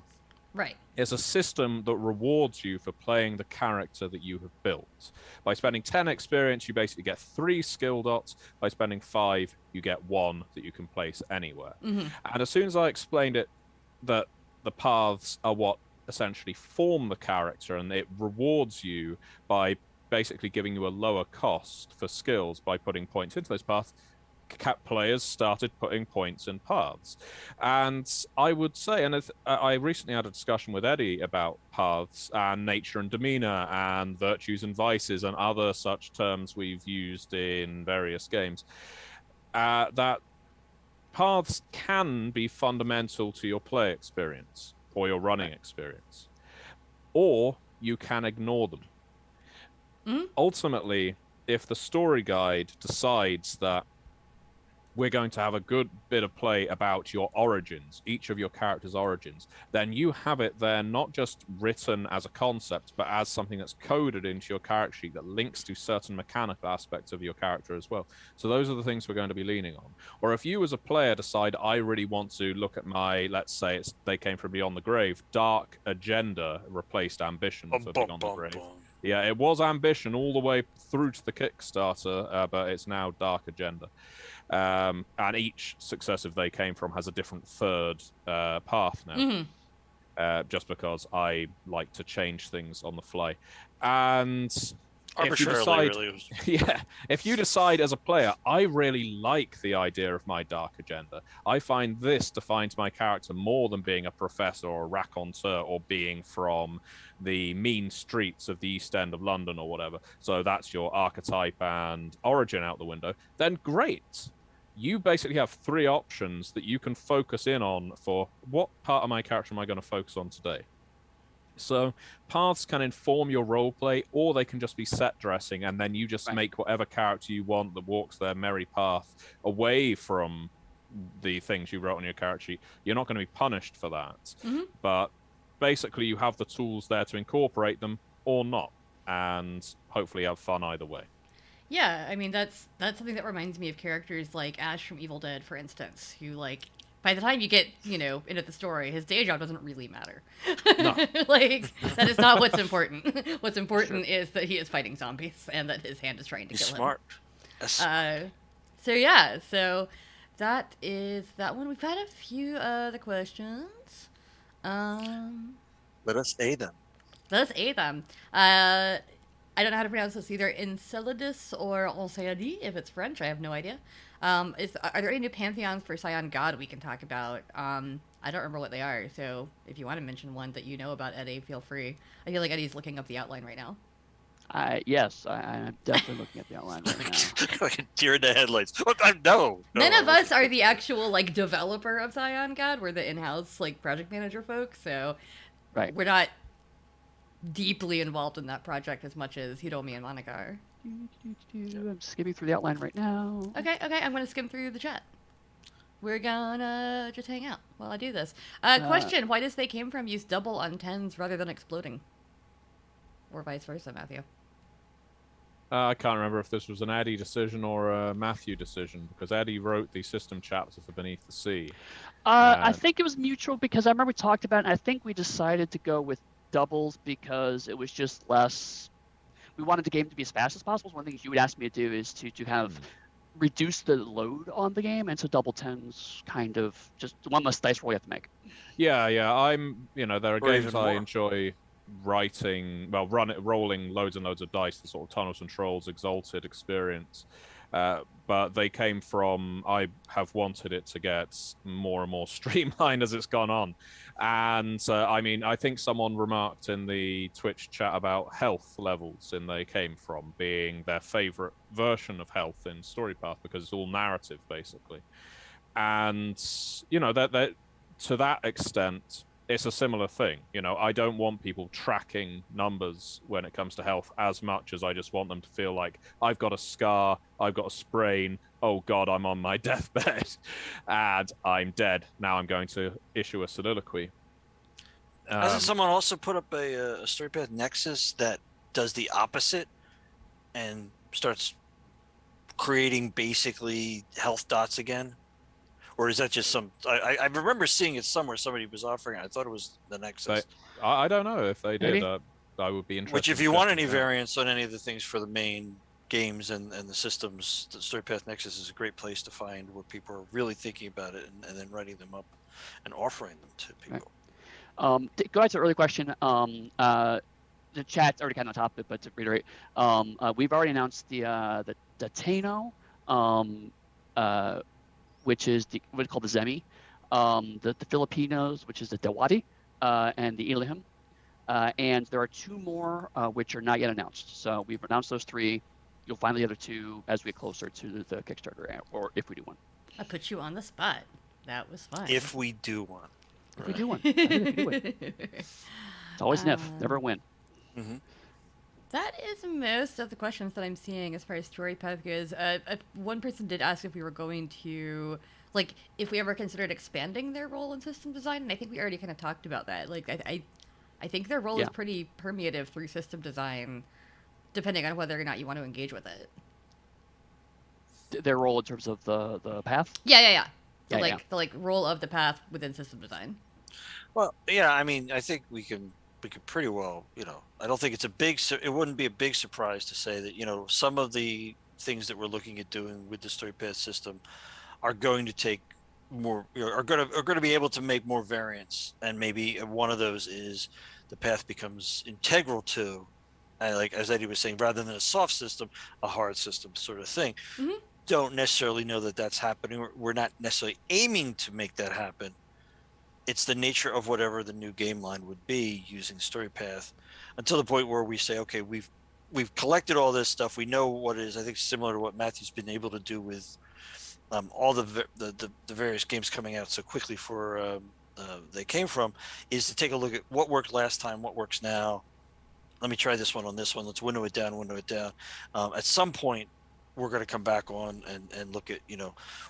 Right. It's a system that rewards you for playing the character that you have built. By spending 10 experience, you basically get 3 skill dots. By spending 5, you get 1 that you can place anywhere. Mm-hmm. And as soon as I explained it, that the paths are what essentially form the character, and it rewards you by basically giving you a lower cost for skills by putting points into those paths, players started putting points in paths. And I would say, and I recently had a discussion with Eddie about paths and nature and demeanor and virtues and vices and other such terms we've used in various games, that paths can be fundamental to your play experience or your running experience, or you can ignore them. Mm-hmm. Ultimately, if the story guide decides that we're going to have a good bit of play about your origins, each of your characters' origins, then you have it there not just written as a concept, but as something that's coded into your character sheet that links to certain mechanical aspects of your character as well. So those are the things we're going to be leaning on. Or if you as a player decide, I really want to look at my, let's say they came from Beyond the Grave, Dark Agenda replaced Ambition for Beyond the Grave. Yeah, it was Ambition all the way through to the Kickstarter, but it's now Dark Agenda. And each successive they came from has a different third path now. Mm-hmm. Just because I like to change things on the fly. And if you decide, if you decide as a player, I really like the idea of my Dark Agenda. I find this defines my character more than being a professor or a raconteur or being from the mean streets of the East End of London or whatever. So that's your archetype and origin out the window. Then great. You basically have 3 options that you can focus in on for what part of my character am I going to focus on today. So paths can inform your roleplay, or they can just be set dressing, and then you just make whatever character you want that walks their merry path away from the things you wrote on your character sheet. You're not going to be punished for that. Mm-hmm. But basically you have the tools there to incorporate them or not, and hopefully have fun either way. Yeah, I mean, that's something that reminds me of characters like Ash from Evil Dead, for instance, who, like, by the time you get, into the story, his day job doesn't really matter. No. Like, that is not what's important. What's important is that he is fighting zombies and that his hand is trying to kill smart. him. So that is that one. We've had a few other questions. Let us aid them. I don't know how to pronounce this either. Enceladus or Enceladus, if it's French. I have no idea. Are there any new Pantheons for Scion God we can talk about? I don't remember what they are, so if you want to mention one that you know about, Eddie, feel free. I feel like Eddie's looking up the outline right now. Yes, I'm definitely looking at the outline right now. Like a deer in the headlights. No. None of I us are the actual like developer of Scion God. We're the in-house like project manager folks, so Right. we're not deeply involved in that project as much as Hiromi and Monica are. I'm skimming through the outline right now. Okay, I'm gonna skim through the chat. We're gonna just hang out while I do this. Question: why does They Came From use double on 10s rather than exploding? Or vice versa, Matthew? I can't remember if this was an Eddie decision or a Matthew decision, because Eddie wrote the system chapter for Beneath the Sea. I think it was mutual, because I remember we talked about it, and I think we decided to go with doubles because it was just less. We wanted the game to be as fast as possible. So one of the things you would ask me to do is to kind of reduce the load on the game, and so double 10s kind of just one less dice roll you have to make. Yeah, I'm. There are Or games even I more. enjoy writing, rolling loads and loads of dice, the sort of Tunnels and Trolls Exalted experience. But They Came From, I have wanted it to get more and more streamlined as it's gone on. And I think someone remarked in the Twitch chat about health levels in They Came From being their favorite version of health in Storypath, because it's all narrative basically. And that to that extent, it's a similar thing. I don't want people tracking numbers when it comes to health as much as I just want them to feel like I've got a scar, I've got a sprain, oh God, I'm on my deathbed, and I'm dead. Now I'm going to issue a soliloquy. Hasn't someone also put up a Storypath Nexus that does the opposite and starts creating basically health dots again? Or is that just some? I remember seeing it somewhere. Somebody was offering it. I thought it was the Nexus. I don't know if they did. Maybe. I would be interested. Which, if in you want checking any it out. variants on any of the things for the main games and the systems, the Storypath Nexus is a great place to find where people are really thinking about it and then writing them up and offering them to people. Right. Go back to the earlier question. The chat's already kind of on top of it, but to reiterate, we've already announced the Tano, which is what's called the Zemi, the Filipinos, which is the Dewati, and the Ilihim. And there are two more which are not yet announced. So we've announced those three. You'll find the other two as we get closer to the Kickstarter, or if we do one. I put you on the spot. That was fun. If we do one. If we do one. I think if we do it. It's always an if, never a win. Mm-hmm. That is most of the questions that I'm seeing as far as Storypath goes. One person did ask if we were going to, like, if we ever considered expanding their role in system design, and I think we already kind of talked about that. Like, I think their role is pretty permeative through system design, depending on whether or not you want to engage with it. Their role in terms of the path? Yeah. The role of the path within system design. Well, yeah, I mean, I think we could pretty well, I don't think it wouldn't be a big surprise to say that, some of the things that we're looking at doing with the Storypath system are going to take more, are going to be able to make more variants. And maybe one of those is the path becomes integral to, like as Eddie was saying, rather than a soft system, a hard system sort of thing. Mm-hmm. Don't necessarily know that that's happening. We're not necessarily aiming to make that happen. It's the nature of whatever the new game line would be using Storypath, until the point where we say, okay, we've collected all this stuff. We know what it is. I think similar to what Matthew's been able to do with all the various games coming out so quickly for They Came From, is to take a look at what worked last time, what works now. Let me try this one on this one. Let's window it down. At some point, we're going to come back on and look at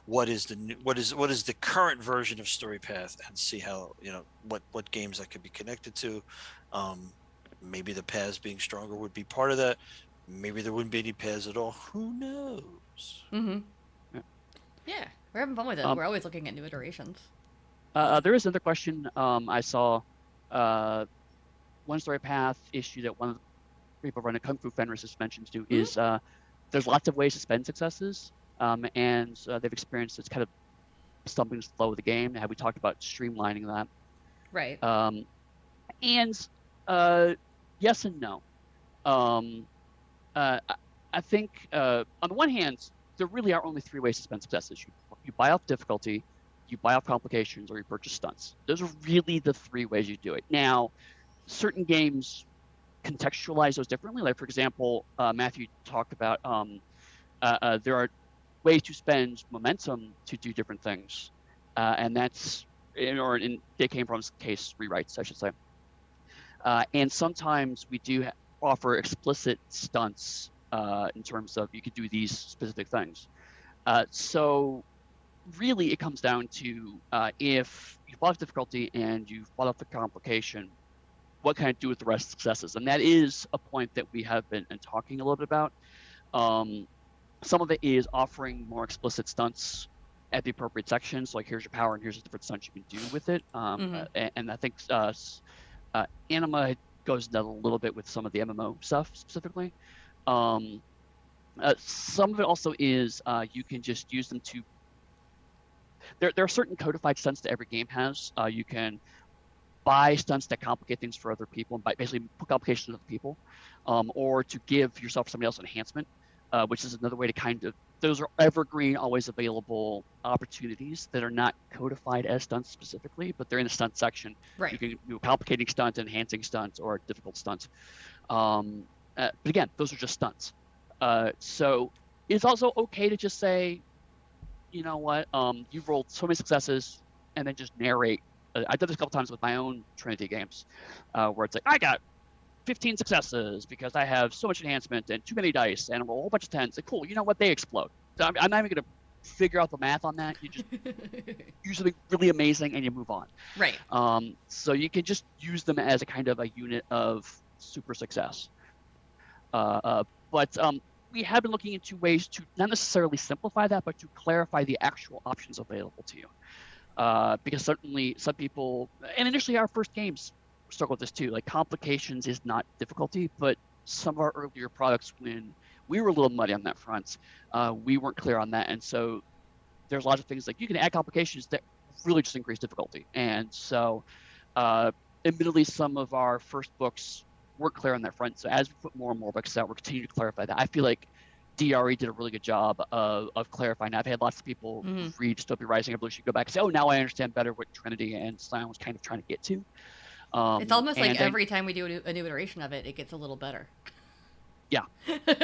what is the current version of Storypath and see how what games that could be connected to. Maybe the paths being stronger would be part of that. Maybe there wouldn't be any paths at all. Who knows? Mm-hmm. Yeah, we're having fun with it. We're always looking at new iterations. There is another question I saw. One Storypath issue that one of the people running Kung Fu Fenris has mentioned too is there's lots of ways to spend successes, and they've experienced it's kind of stumbling slow of the game. Have we talked about streamlining that? Right. And yes and no. I think on the one hand, there really are only three ways to spend successes. You buy off difficulty, you buy off complications, or you purchase stunts. Those are really the three ways you do it. Now, certain games contextualize those differently. Like, for example, Matthew talked about there are ways to spend momentum to do different things, and that's or in They Came From's case, rewrites, I should say. And sometimes we do offer explicit stunts in terms of you could do these specific things. So really, it comes down to if you've bought up difficulty and you've bought up the complication, what can I do with the rest of the successes? And that is a point that we have been talking a little bit about. Some of it is offering more explicit stunts at the appropriate sections, like here's your power and here's the different stunts you can do with it. And I think Anima goes into a little bit with some of the MMO stuff specifically. Some of it also is you can just use them to. There are certain codified stunts that every game has. You can buy stunts that complicate things for other people, and basically put complications to other people, or to give yourself or somebody else enhancement, which is another way to kind of. Those are evergreen, always available opportunities that are not codified as stunts specifically, but they're in the stunt section. Right. You can do a complicating stunt, enhancing stunt, or a difficult stunt. But again, those are just stunts. So it's also okay to just say, you know what, you've rolled so many successes, and then just narrate. I did this a couple times with my own Trinity games, where it's like, I got 15 successes because I have so much enhancement and too many dice, and I roll a whole bunch of 10s. Like, cool, you know what, they explode. So I'm not even going to figure out the math on that. You just use something really amazing and you move on. Right. So you can just use them as a kind of a unit of super success. But we have been looking into ways to not necessarily simplify that, but to clarify the actual options available to you. Because certainly some people, and initially our first games struggle with this too, like complications is not difficulty, but some of our earlier products, when we were a little muddy on that front, we weren't clear on that. And so there's lots of things like you can add complications that really just increase difficulty. And so admittedly, some of our first books weren't clear on that front. So as we put more and more books out, we're continuing to clarify that. I feel like DRE did a really good job of clarifying. I've had lots of people read Dystopia Rising Evolution, go back and say, oh, now I understand better what Trinity and Scion was kind of trying to get to. It's almost like every time we do a new iteration of it, it gets a little better. Yeah,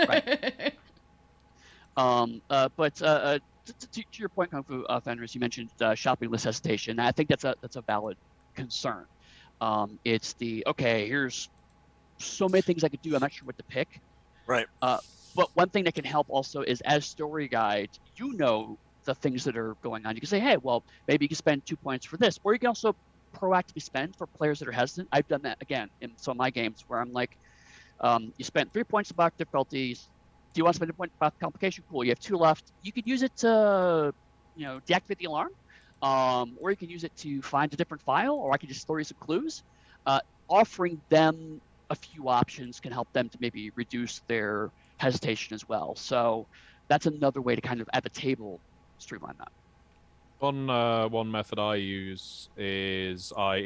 right. But to your point, Kung Fu Fenris, you mentioned shopping list hesitation. I think that's a valid concern. It's okay, here's so many things I could do, I'm not sure what to pick. Right. But one thing that can help also is, as story guide, you know the things that are going on. You can say, hey, well, maybe you can spend 2 points for this, or you can also proactively spend for players that are hesitant. I've done that again in some of my games where I'm like, you spent 3 points about difficulties. Do you want to spend a point about complication? Cool. You have 2 left. You could use it to, deactivate the alarm, or you can use it to find a different file, or I can just throw you some clues. Offering them a few options can help them to maybe reduce their hesitation as well. So that's another way to kind of at the table streamline that. One method I use is I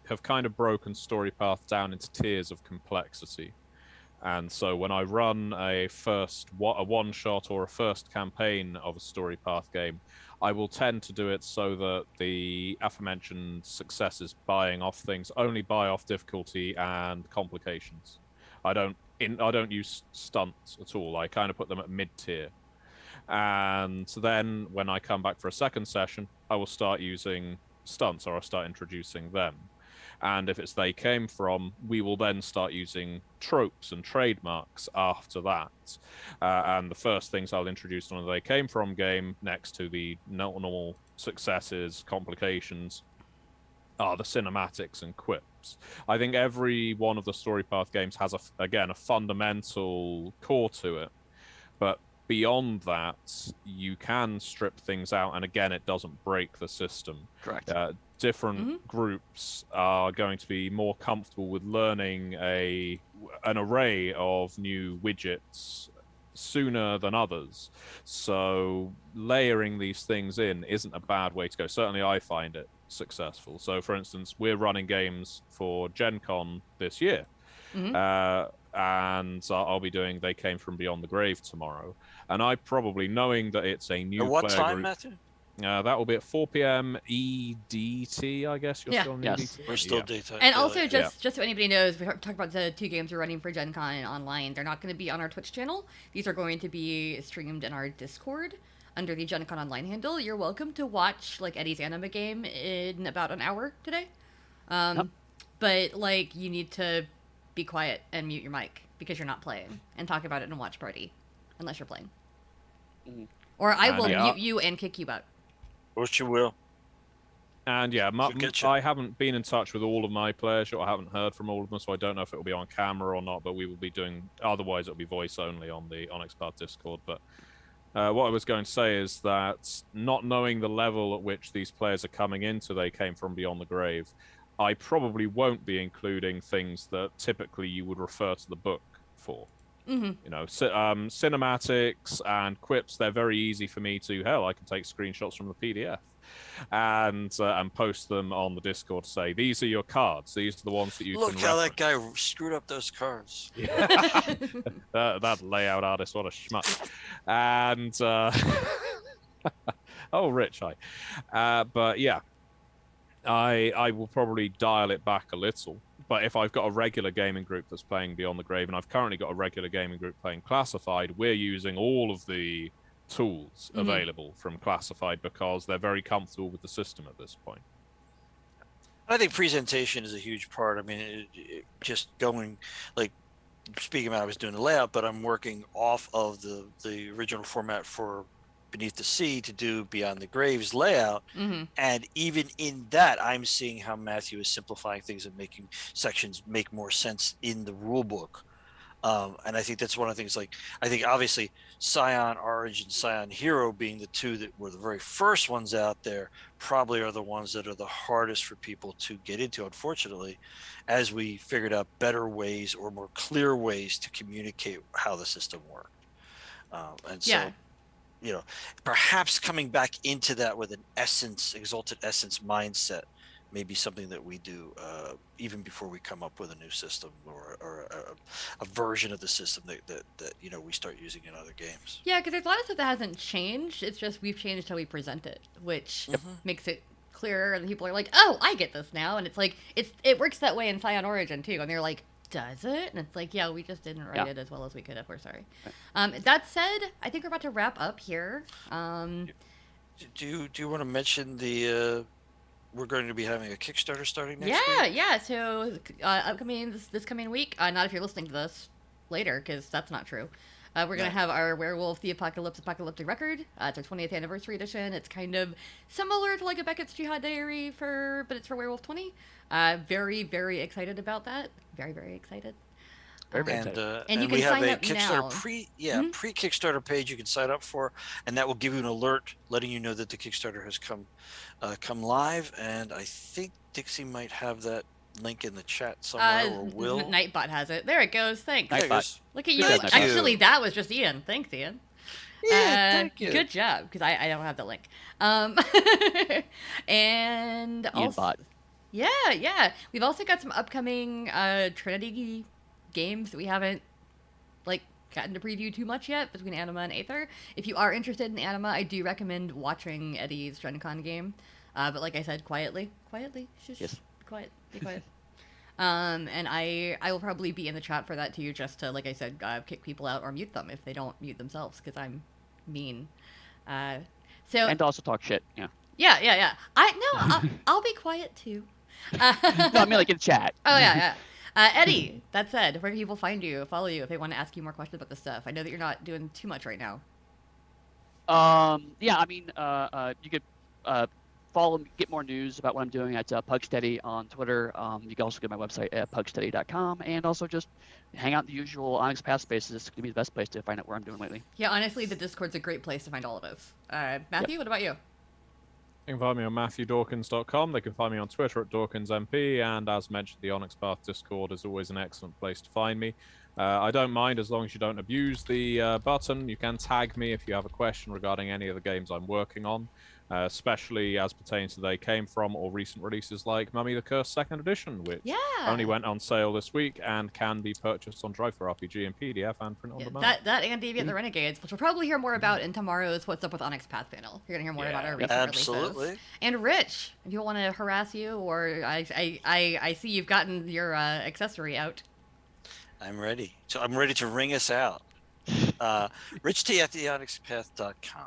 have kind of broken Storypath down into tiers of complexity. And so when I run a one shot or a first campaign of a Storypath game, I will tend to do it so that the aforementioned successes buying off things only buy off difficulty and complications. I don't use stunts at all. I kind of put them at mid-tier. And then when I come back for a second session, I will start using stunts, or I'll start introducing them. And if it's They Came From, we will then start using tropes and trademarks after that. And the first things I'll introduce on a They Came From game, next to the normal successes, complications, are the cinematics and quips. I think every one of the Storypath games has, a fundamental core to it. But beyond that, you can strip things out, and again, it doesn't break the system. Correct. Different groups are going to be more comfortable with learning an array of new widgets sooner than others. So layering these things in isn't a bad way to go. Certainly I find it successful. So for instance, we're running games for GenCon this year. And I'll be doing They Came From Beyond the Grave tomorrow. And I probably, knowing that it's a new At what player time, group, Matthew? That will be at 4 p.m. EDT, I guess. You're Yeah. still on Yes. EDT? We're still Yeah. daytime. And also, daylight. just so anybody knows, we talked about the 2 games we're running for Gen Con online. They're not going to be on our Twitch channel. These are going to be streamed in our Discord under the Gen Con online handle. You're welcome to watch like Eddie's anime game in about an hour today. Yep. But like, you need to be quiet and mute your mic because you're not playing, and talk about it in a watch party, unless you're playing. Mhm. Or I And will yeah. mute you and kick you out. Which you will. And yeah, She'll get you. I haven't been in touch with all of my players, or I haven't heard from all of them, so I don't know if it will be on camera or not, but we will be doing, otherwise it'll be voice only on the Onyx Path Discord. But what I was going to say is that not knowing the level at which these players are coming into They Came From Beyond the Grave, I probably won't be including things that typically you would refer to the book for. Mm-hmm. You know, cinematics and quips, they're very easy for me to, hell, I can take screenshots from the PDF and post them on the Discord to say, these are your cards. These are the ones that you Look can how reference. that guy screwed up those cards. that layout artist, what a schmuck. And, oh, Rich, hi. But yeah, I will probably dial it back a little. But if I've got a regular gaming group that's playing Beyond the Grave, and I've currently got a regular gaming group playing Classified, we're using all of the tools available from Classified because they're very comfortable with the system at this point. I think presentation is a huge part. I mean, just going, like, speaking about, I was doing the layout, but I'm working off of the original format for Beneath the Sea to do Beyond the Graves layout. Mm-hmm. And even in that, I'm seeing how Matthew is simplifying things and making sections make more sense in the rule book. And I think that's one of the things, like, I think obviously Scion Origin, Scion Hero being the 2 that were the very first ones out there, probably are the ones that are the hardest for people to get into, unfortunately, as we figured out better ways or more clear ways to communicate how the system worked. And so, Yeah. you know, perhaps coming back into that with an essence, exalted essence mindset may be something that we do even before we come up with a new system or a version of the system that you know, we start using in other games. Yeah, because there's a lot of stuff that hasn't changed. It's just we've changed how we present it, which makes it clearer, and people are like, "Oh, I get this now." And it's like it works that way in Scion Origin too, and they're like, "Does it?" And it's like, "Yeah, we just didn't write it as well as we could have. We're sorry." That said, I think we're about to wrap up here. Do you want to mention the? We're going to be having a Kickstarter starting next week. Yeah. So upcoming this coming week. Not if you're listening to this later, because that's not true. We're gonna have our Werewolf the Apocalyptic Record. It's our 20th anniversary edition. It's kind of similar to like a Beckett's Jihad Diary but it's for Werewolf 20. Very, very excited about that. Very, very excited. And you can we have sign a up Kickstarter now. pre-Kickstarter page you can sign up for, and that will give you an alert letting you know that the Kickstarter has come live. And I think Dixie might have that link in the chat somewhere, or will. Nightbot has it. There it goes. Thanks. There it goes. Look at you. Thank Actually, you. that was just Ian. Thanks, Ian. Yeah, thank you. Good job, because I don't have the link. And Ian also, bot. yeah. We've also got some upcoming Trinity games that we haven't gotten to preview too much yet between Anima and Aether. If you are interested in Anima, I do recommend watching Eddie's GenCon game. But like I said, quietly, shush, Yes. be quiet. And I will probably be in the chat for that too, just to, like I said, kick people out or mute them if they don't mute themselves, because I'm mean. And also talk shit. Yeah. Yeah. I'll be quiet too. No, I mean like in chat. Oh yeah. Eddie, that said, where can people find you, follow you if they want to ask you more questions about this stuff? I know that you're not doing too much right now. Yeah, I mean, you could follow me, get more news about what I'm doing at Pugsteady on Twitter. You can also go to my website at pugsteady.com, and also just hang out in the usual Onyx Path spaces. It's going to be the best place to find out where I'm doing lately. Yeah, honestly, the Discord's a great place to find all of us. Matthew, What about you? They can find me on MatthewDawkins.com. They can find me on Twitter at DawkinsMP. And as mentioned, the Onyx Path Discord is always an excellent place to find me. I don't mind as long as you don't abuse the button. You can tag me if you have a question regarding any of the games I'm working on. especially as pertains to They Came From or recent releases like Mummy the Curse 2nd Edition, which Yeah. only went on sale this week and can be purchased on Drive for RPG and PDF and print on demand. That and Deviant the Renegades, which we'll probably hear more about in tomorrow's What's Up with Onyx Path panel. You're going to hear more about our recent absolutely. releases. And Rich, if you want to harass you, or I see you've gotten your accessory out. I'm ready. So I'm ready to ring us out. Rich T at theonyxpath.com.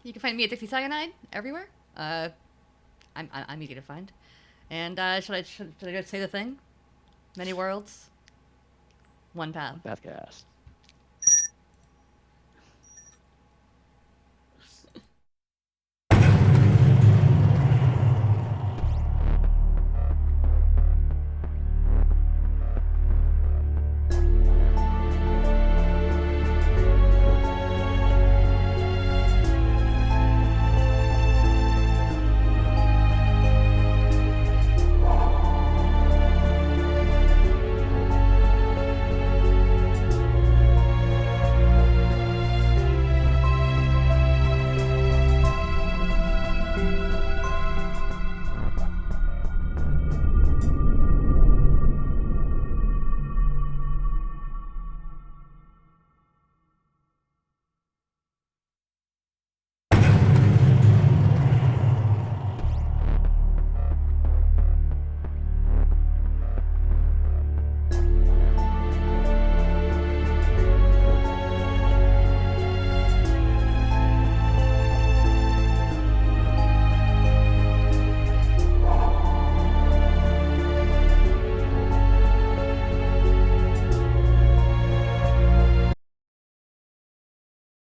You can find me at Dixie Cyanide everywhere. I'm easy to find. And should I just say the thing? Many worlds, one path. Pathcast.